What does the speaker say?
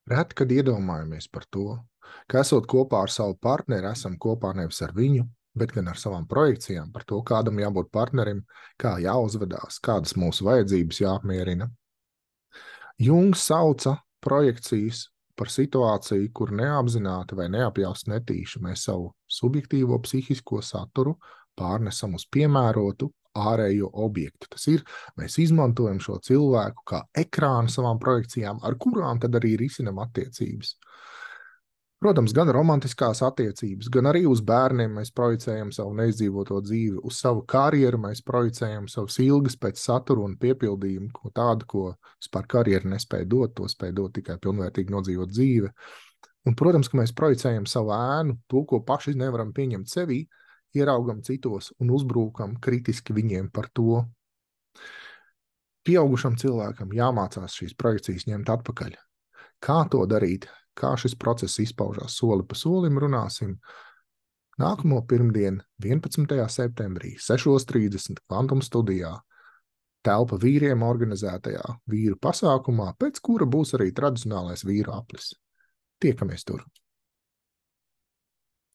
Reti, kad iedomājamies par to, ka esot kopā ar savu partneri, esam kopā nevis ar viņu, bet gan ar savām projekcijām par to, kādam jābūt partnerim, kā jāuzvedās, kādas mūsu vajadzības jāapmierina. Jungs sauca projekcijas par situāciju, kur neapzināti vai neapjausti netīši mēs savu subjektīvo psihisko saturu pārnesam uz piemērotu ārējo objektu. Tas ir, mēs izmantojam šo cilvēku kā ekrānu savām projekcijām, ar kurām tad arī risinam attiecības. Protams, gan romantiskās attiecības, gan arī uz bērniem mēs projicējam savu neizdzīvoto dzīvi, uz savu karjeru mēs projicējam savus ilgas pēc satura un piepildījumu, ko tādu, ko vispār karjeru nespēja dot, to spēja dot tikai pilnvērtīgi nodzīvot dzīve. Un, protams, ka mēs projicējam savu ēnu, to, ko paši nevaram pieņemt sevī, ieraugam citos un uzbrūkam kritiski viņiem par to. Pieaugušam cilvēkam jāmācās šīs projekcijas ņemt atpakaļ. Kā to darīt? Kā šis process izpaužās soli pa solim, runāsim nākamo pirmdienu, 11. septembrī, 6:30 Kvantum studijā, telpa vīriem organizētajā vīru pasākumā, pēc kura būs arī tradicionālais vīru aplis. Tiekamies tur!